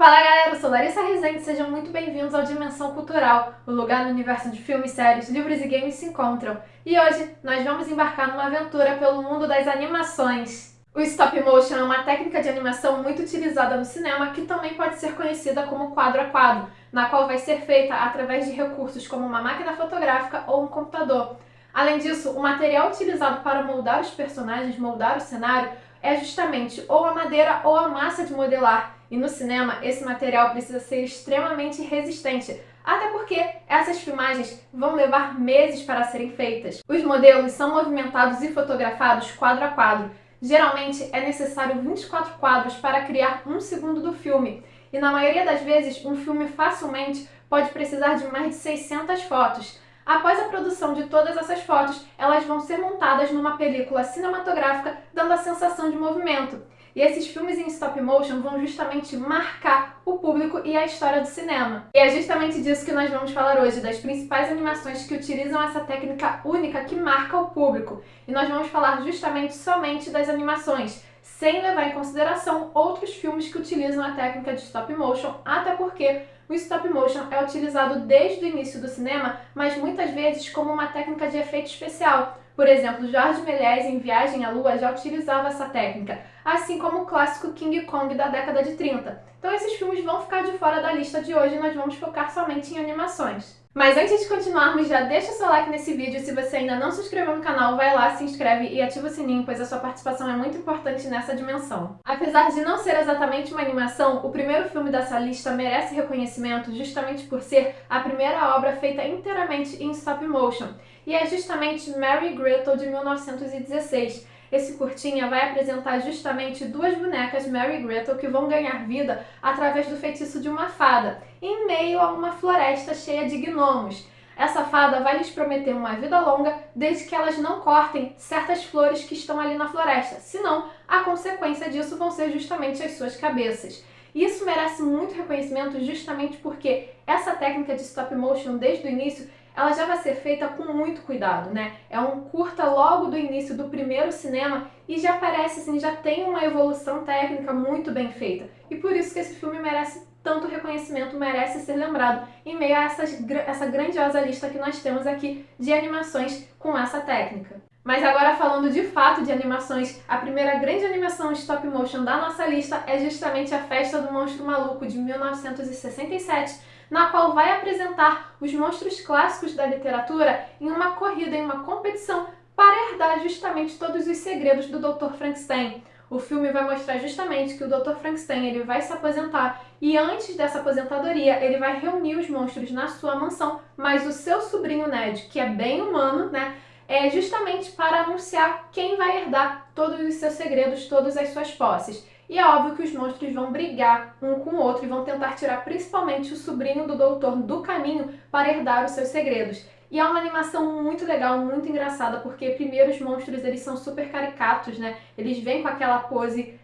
Fala galera, eu sou Larissa Rezende, sejam muito bem-vindos ao Dimensão Cultural, o lugar no universo de filmes, séries, livros e games se encontram. E hoje nós vamos embarcar numa aventura pelo mundo das animações. O stop motion é uma técnica de animação muito utilizada no cinema que também pode ser conhecida como quadro a quadro, na qual vai ser feita através de recursos como uma máquina fotográfica ou um computador. Além disso, o material utilizado para moldar os personagens, moldar o cenário, é justamente ou a madeira ou a massa de modelar. E no cinema, esse material precisa ser extremamente resistente, até porque essas filmagens vão levar meses para serem feitas. Os modelos são movimentados e fotografados quadro a quadro. Geralmente é necessário 24 quadros para criar um segundo do filme, e na maioria das vezes um filme facilmente pode precisar de mais de 600 fotos. Após a produção de todas essas fotos, elas vão ser montadas numa película cinematográfica, dando a sensação de movimento. E esses filmes em stop motion vão justamente marcar o público e a história do cinema. E é justamente disso que nós vamos falar hoje, das principais animações que utilizam essa técnica única que marca o público. E nós vamos falar justamente somente das animações, sem levar em consideração outros filmes que utilizam a técnica de stop motion, até porque o stop motion é utilizado desde o início do cinema, mas muitas vezes como uma técnica de efeito especial. Por exemplo, Jorge Méliès em Viagem à Lua já utilizava essa técnica, assim como o clássico King Kong da década de 30. Então esses filmes vão ficar de fora da lista de hoje e nós vamos focar somente em animações. Mas antes de continuarmos, já deixa o seu like nesse vídeo. Se você ainda não se inscreveu no canal, vai lá, se inscreve e ativa o sininho, pois a sua participação é muito importante nessa dimensão. Apesar de não ser exatamente uma animação, o primeiro filme dessa lista merece reconhecimento justamente por ser a primeira obra feita inteiramente em stop motion. E é justamente Mary e Gretel, de 1916. Esse curtinha vai apresentar justamente duas bonecas, Mary e Gretel, que vão ganhar vida através do feitiço de uma fada, em meio a uma floresta cheia de gnomos. Essa fada vai lhes prometer uma vida longa, desde que elas não cortem certas flores que estão ali na floresta, senão a consequência disso vão ser justamente as suas cabeças. Isso merece muito reconhecimento justamente porque essa técnica de stop motion, desde o início, ela já vai ser feita com muito cuidado, né? É um curta logo do início do primeiro cinema e já parece assim, já tem uma evolução técnica muito bem feita. E por isso que esse filme merece tanto reconhecimento, merece ser lembrado em meio a essa grandiosa lista que nós temos aqui de animações com essa técnica. Mas agora falando de fato de animações, a primeira grande animação stop motion da nossa lista é justamente A Festa do Monstro Maluco, de 1967, na qual vai apresentar os monstros clássicos da literatura em uma corrida, em uma competição, para herdar justamente todos os segredos do Dr. Frankenstein. O filme vai mostrar justamente que o Dr. Frankenstein ele vai se aposentar e antes dessa aposentadoria ele vai reunir os monstros na sua mansão, mas o seu sobrinho Ned, que é bem humano, né, é justamente para anunciar quem vai herdar todos os seus segredos, todas as suas posses. E é óbvio que os monstros vão brigar um com o outro e vão tentar tirar principalmente o sobrinho do doutor do caminho para herdar os seus segredos. E é uma animação muito legal, muito engraçada, porque primeiro os monstros eles são super caricatos, né? Eles vêm com aquela pose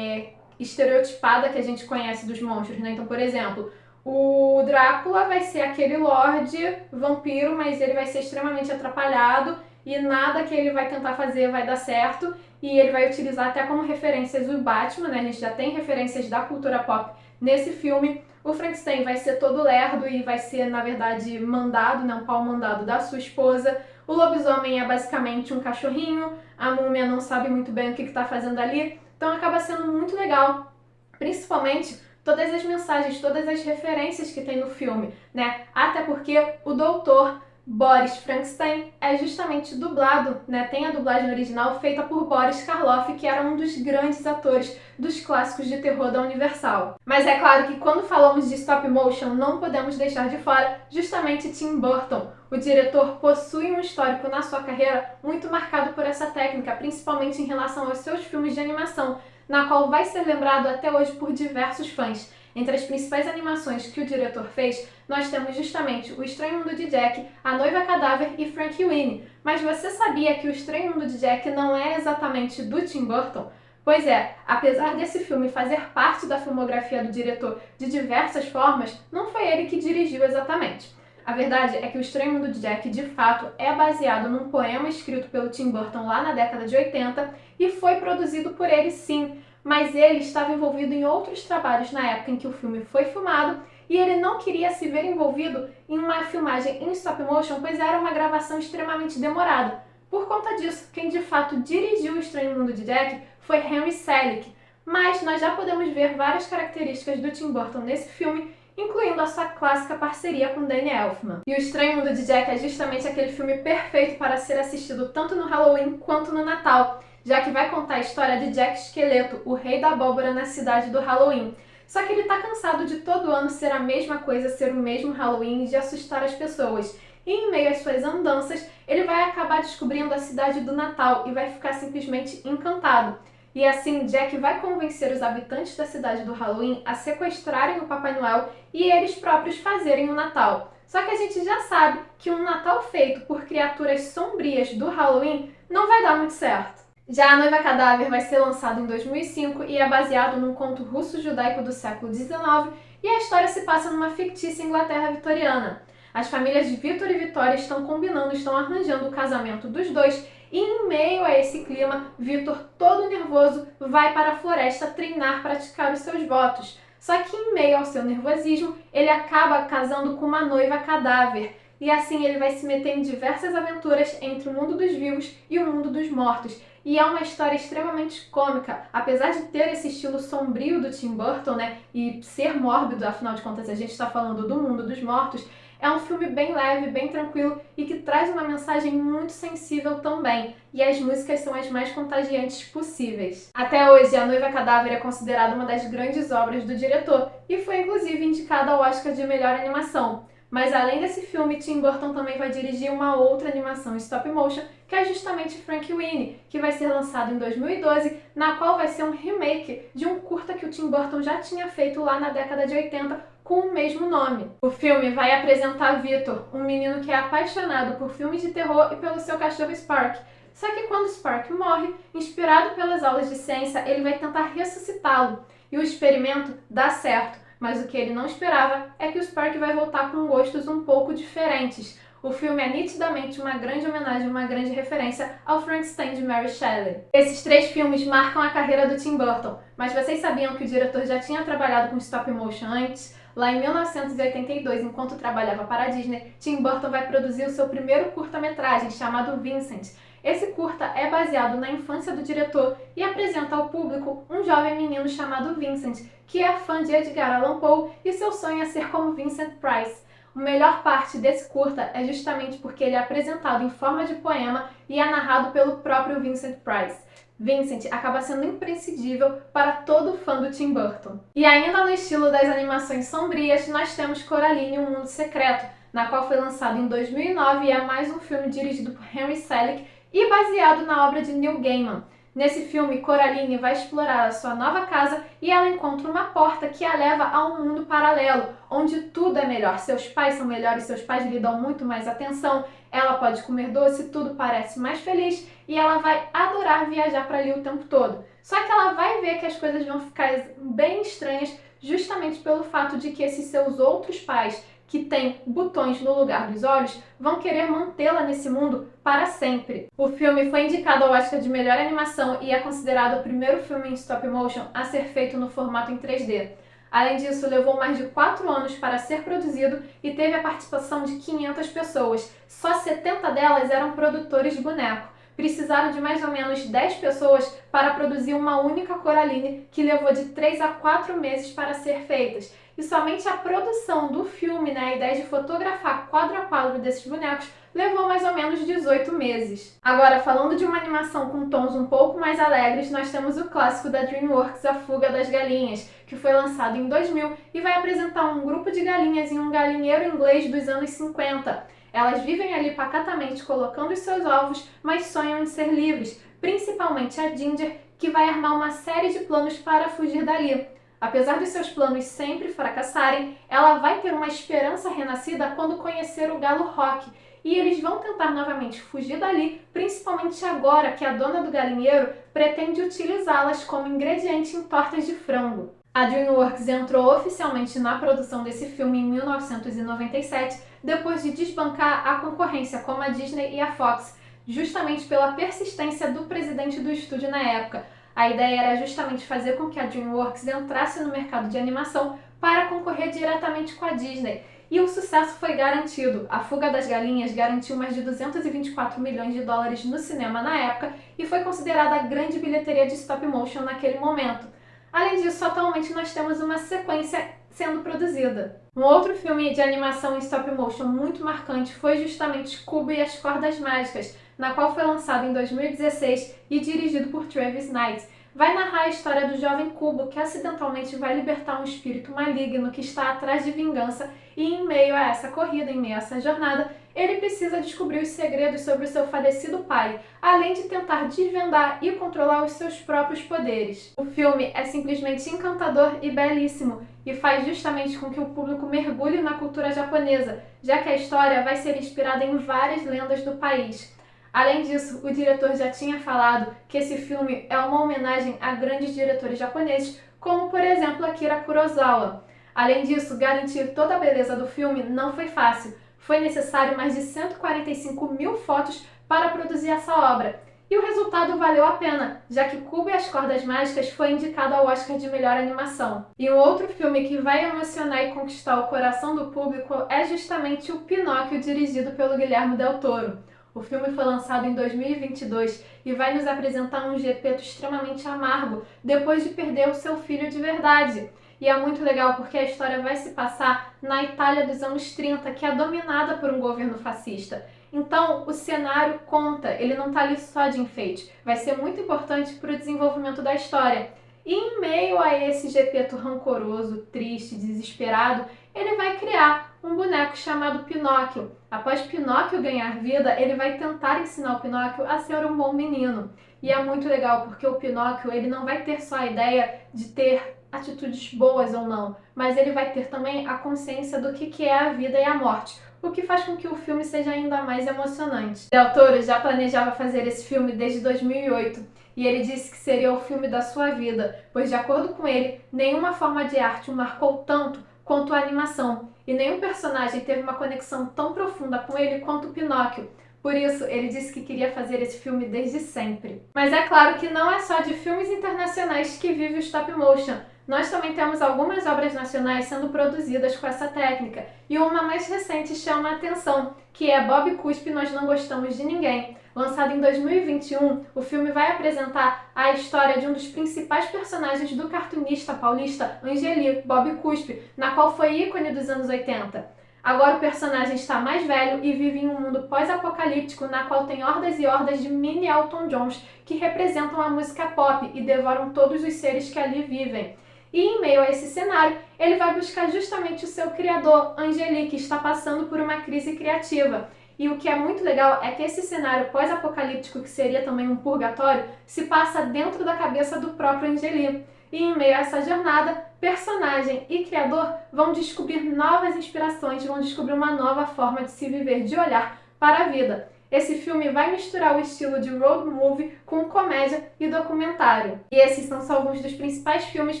estereotipada que a gente conhece dos monstros, né? Então, por exemplo, o Drácula vai ser aquele lorde vampiro, mas ele vai ser extremamente atrapalhado e nada que ele vai tentar fazer vai dar certo. E ele vai utilizar até como referências o Batman, né? A gente já tem referências da cultura pop nesse filme. O Frankenstein vai ser todo lerdo e vai ser, na verdade, mandado, né? Um pau mandado da sua esposa. O lobisomem é basicamente um cachorrinho. A múmia não sabe muito bem o que está fazendo ali. Então acaba sendo muito legal, principalmente todas as mensagens, todas as referências que tem no filme, né? Até porque o doutor Boris Frankenstein é justamente dublado, né? Tem a dublagem original feita por Boris Karloff, que era um dos grandes atores dos clássicos de terror da Universal. Mas é claro que quando falamos de stop motion, não podemos deixar de fora justamente Tim Burton. O diretor possui um histórico na sua carreira muito marcado por essa técnica, principalmente em relação aos seus filmes de animação, na qual vai ser lembrado até hoje por diversos fãs. Entre as principais animações que o diretor fez, nós temos justamente O Estranho Mundo de Jack, A Noiva Cadáver e Frank Winnie. Mas você sabia que O Estranho Mundo de Jack não é exatamente do Tim Burton? Pois é, apesar desse filme fazer parte da filmografia do diretor de diversas formas, não foi ele que dirigiu exatamente. A verdade é que O Estranho Mundo de Jack, de fato, é baseado num poema escrito pelo Tim Burton lá na década de 80 e foi produzido por ele sim. mas ele estava envolvido em outros trabalhos na época em que o filme foi filmado e ele não queria se ver envolvido em uma filmagem em stop motion, pois era uma gravação extremamente demorada. Por conta disso, quem de fato dirigiu O Estranho Mundo de Jack foi Henry Selick, mas nós já podemos ver várias características do Tim Burton nesse filme, incluindo a sua clássica parceria com Danny Elfman. E O Estranho Mundo de Jack é justamente aquele filme perfeito para ser assistido tanto no Halloween quanto no Natal, já que vai contar a história de Jack Esqueleto, o rei da abóbora na cidade do Halloween. Só que ele tá cansado de todo ano ser a mesma coisa, ser o mesmo Halloween e de assustar as pessoas. E em meio às suas andanças, ele vai acabar descobrindo a cidade do Natal e vai ficar simplesmente encantado. E assim, Jack vai convencer os habitantes da cidade do Halloween a sequestrarem o Papai Noel e eles próprios fazerem o Natal. Só que a gente já sabe que um Natal feito por criaturas sombrias do Halloween não vai dar muito certo. Já A Noiva Cadáver vai ser lançado em 2005 e é baseado num conto russo-judaico do século XIX e a história se passa numa fictícia Inglaterra vitoriana. As famílias de Victor e Victoria estão combinando, estão arranjando o casamento dos dois e em meio a esse clima, Victor, todo nervoso, vai para a floresta treinar praticar os seus votos. Só que em meio ao seu nervosismo, ele acaba casando com uma noiva cadáver. E assim ele vai se meter em diversas aventuras entre o mundo dos vivos e o mundo dos mortos. E é uma história extremamente cômica, apesar de ter esse estilo sombrio do Tim Burton, né, e ser mórbido, afinal de contas a gente está falando do mundo dos mortos, é um filme bem leve, bem tranquilo e que traz uma mensagem muito sensível também. E as músicas são as mais contagiantes possíveis. Até hoje, A Noiva Cadáver é considerada uma das grandes obras do diretor e foi inclusive indicada ao Oscar de melhor animação. Mas além desse filme, Tim Burton também vai dirigir uma outra animação em stop motion, que é justamente Frankenweenie, que vai ser lançado em 2012, na qual vai ser um remake de um curta que o Tim Burton já tinha feito lá na década de 80, com o mesmo nome. O filme vai apresentar Victor, um menino que é apaixonado por filmes de terror e pelo seu cachorro Spark. Só que quando Spark morre, inspirado pelas aulas de ciência, ele vai tentar ressuscitá-lo. E o experimento dá certo. Mas o que ele não esperava é que o Spark vai voltar com gostos um pouco diferentes. O filme é nitidamente uma grande homenagem, uma grande referência ao Frankenstein de Mary Shelley. Esses 3 filmes marcam a carreira do Tim Burton, mas vocês sabiam que o diretor já tinha trabalhado com stop motion antes? Lá em 1982, enquanto trabalhava para a Disney, Tim Burton vai produzir o seu primeiro curta-metragem, chamado Vincent. Esse curta é baseado na infância do diretor e apresenta ao público um jovem menino chamado Vincent, que é fã de Edgar Allan Poe e seu sonho é ser como Vincent Price. A melhor parte desse curta é justamente porque ele é apresentado em forma de poema e é narrado pelo próprio Vincent Price. Vincent acaba sendo imprescindível para todo fã do Tim Burton. E ainda no estilo das animações sombrias, nós temos Coraline, um Mundo Secreto, na qual foi lançado em 2009 e é mais um filme dirigido por Henry Selick e baseado na obra de Neil Gaiman. Nesse filme, Coraline vai explorar a sua nova casa e ela encontra uma porta que a leva a um mundo paralelo, onde tudo é melhor. Seus pais são melhores, seus pais lhe dão muito mais atenção, ela pode comer doce, tudo parece mais feliz e ela vai adorar viajar para ali o tempo todo. Só que ela vai ver que as coisas vão ficar bem estranhas justamente pelo fato de que esses seus outros pais, que tem botões no lugar dos olhos, vão querer mantê-la nesse mundo para sempre. O filme foi indicado ao Oscar de melhor animação e é considerado o primeiro filme em stop motion a ser feito no formato em 3D. Além disso, levou mais de 4 anos para ser produzido e teve a participação de 500 pessoas. Só 70 delas eram produtores de boneco. Precisaram de mais ou menos 10 pessoas para produzir uma única Coraline, que levou de 3 a 4 meses para ser feitas. E somente a produção do filme, a ideia de fotografar quadro a quadro desses bonecos, levou mais ou menos 18 meses. Agora, falando de uma animação com tons um pouco mais alegres, nós temos o clássico da DreamWorks, A Fuga das Galinhas, que foi lançado em 2000 e vai apresentar um grupo de galinhas em um galinheiro inglês dos anos 50. Elas vivem ali pacatamente colocando os seus ovos, mas sonham em ser livres, principalmente a Ginger, que vai armar uma série de planos para fugir dali. Apesar dos seus planos sempre fracassarem, ela vai ter uma esperança renascida quando conhecer o galo Rock, e eles vão tentar novamente fugir dali, principalmente agora que a dona do galinheiro pretende utilizá-las como ingrediente em tortas de frango. A DreamWorks entrou oficialmente na produção desse filme em 1997, depois de desbancar a concorrência como a Disney e a Fox, justamente pela persistência do presidente do estúdio na época. A ideia era justamente fazer com que a DreamWorks entrasse no mercado de animação para concorrer diretamente com a Disney. E o sucesso foi garantido. A Fuga das Galinhas garantiu mais de 224 milhões de dólares no cinema na época e foi considerada a grande bilheteria de stop motion naquele momento. Além disso, atualmente nós temos uma sequência sendo produzida. Um outro filme de animação em stop motion muito marcante foi justamente Kubo e as Cordas Mágicas, na qual foi lançado em 2016 e dirigido por Travis Knight. Vai narrar a história do jovem Kubo que acidentalmente vai libertar um espírito maligno que está atrás de vingança e em meio a essa corrida, em meio a essa jornada, ele precisa descobrir os segredos sobre o seu falecido pai, além de tentar desvendar e controlar os seus próprios poderes. O filme é simplesmente encantador e belíssimo e faz justamente com que o público mergulhe na cultura japonesa, já que a história vai ser inspirada em várias lendas do país. Além disso, o diretor já tinha falado que esse filme é uma homenagem a grandes diretores japoneses, como por exemplo Akira Kurosawa. Além disso, garantir toda a beleza do filme não foi fácil. Foi necessário mais de 145 mil fotos para produzir essa obra. E o resultado valeu a pena, já que Kubo e as Cordas Mágicas foi indicado ao Oscar de melhor animação. E um outro filme que vai emocionar e conquistar o coração do público é justamente o Pinóquio, dirigido pelo Guillermo del Toro. O filme foi lançado em 2022 e vai nos apresentar um Gepeto extremamente amargo depois de perder o seu filho de verdade. E é muito legal porque a história vai se passar na Itália dos anos 30, que é dominada por um governo fascista. Então, o cenário conta, ele não está ali só de enfeite. Vai ser muito importante para o desenvolvimento da história. E em meio a esse Gepeto rancoroso, triste, desesperado, ele vai criar um boneco chamado Pinóquio. Após Pinóquio ganhar vida, ele vai tentar ensinar o Pinóquio a ser um bom menino. E é muito legal porque o Pinóquio ele não vai ter só a ideia de ter atitudes boas ou não, mas ele vai ter também a consciência do que é a vida e a morte, o que faz com que o filme seja ainda mais emocionante. Del Toro já planejava fazer esse filme desde 2008 e ele disse que seria o filme da sua vida, pois de acordo com ele, nenhuma forma de arte o marcou tanto quanto a animação e nenhum personagem teve uma conexão tão profunda com ele quanto o Pinóquio. Por isso, ele disse que queria fazer esse filme desde sempre. Mas é claro que não é só de filmes internacionais que vive o stop motion. Nós também temos algumas obras nacionais sendo produzidas com essa técnica, e uma mais recente chama a atenção, que é Bob Cuspe Nós Não Gostamos de Ninguém. Lançado em 2021, o filme vai apresentar a história de um dos principais personagens do cartunista paulista Angeli, Bob Cuspe, na qual foi ícone dos anos 80. Agora o personagem está mais velho e vive em um mundo pós-apocalíptico na qual tem hordas e hordas de mini Elton Johns que representam a música pop e devoram todos os seres que ali vivem. E em meio a esse cenário, ele vai buscar justamente o seu criador, Angeli, que está passando por uma crise criativa. E o que é muito legal é que esse cenário pós-apocalíptico, que seria também um purgatório, se passa dentro da cabeça do próprio Angeli. E em meio a essa jornada, personagem e criador vão descobrir novas inspirações, vão descobrir uma nova forma de se viver, de olhar para a vida. Esse filme vai misturar o estilo de road movie com comédia e documentário. E esses são só alguns dos principais filmes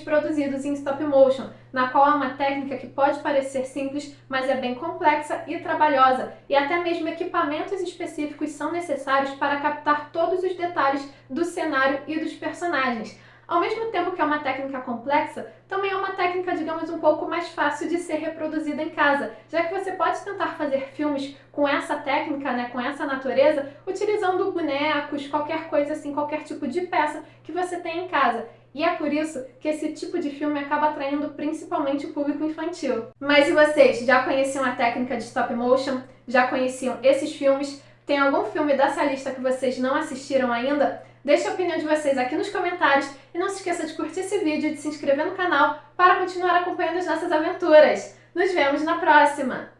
produzidos em stop motion, na qual há uma técnica que pode parecer simples, mas é bem complexa e trabalhosa, e até mesmo equipamentos específicos são necessários para captar todos os detalhes do cenário e dos personagens. Ao mesmo tempo que é uma técnica complexa, também é uma técnica, digamos, um pouco mais fácil de ser reproduzida em casa, já que você pode tentar fazer filmes com essa técnica, com essa natureza, utilizando bonecos, qualquer coisa assim, qualquer tipo de peça que você tem em casa. E é por isso que esse tipo de filme acaba atraindo principalmente o público infantil. Mas e vocês, já conheciam a técnica de stop motion? Já conheciam esses filmes? Tem algum filme dessa lista que vocês não assistiram ainda? Deixe a opinião de vocês aqui nos comentários e não se esqueça de curtir esse vídeo e de se inscrever no canal para continuar acompanhando as nossas aventuras. Nos vemos na próxima!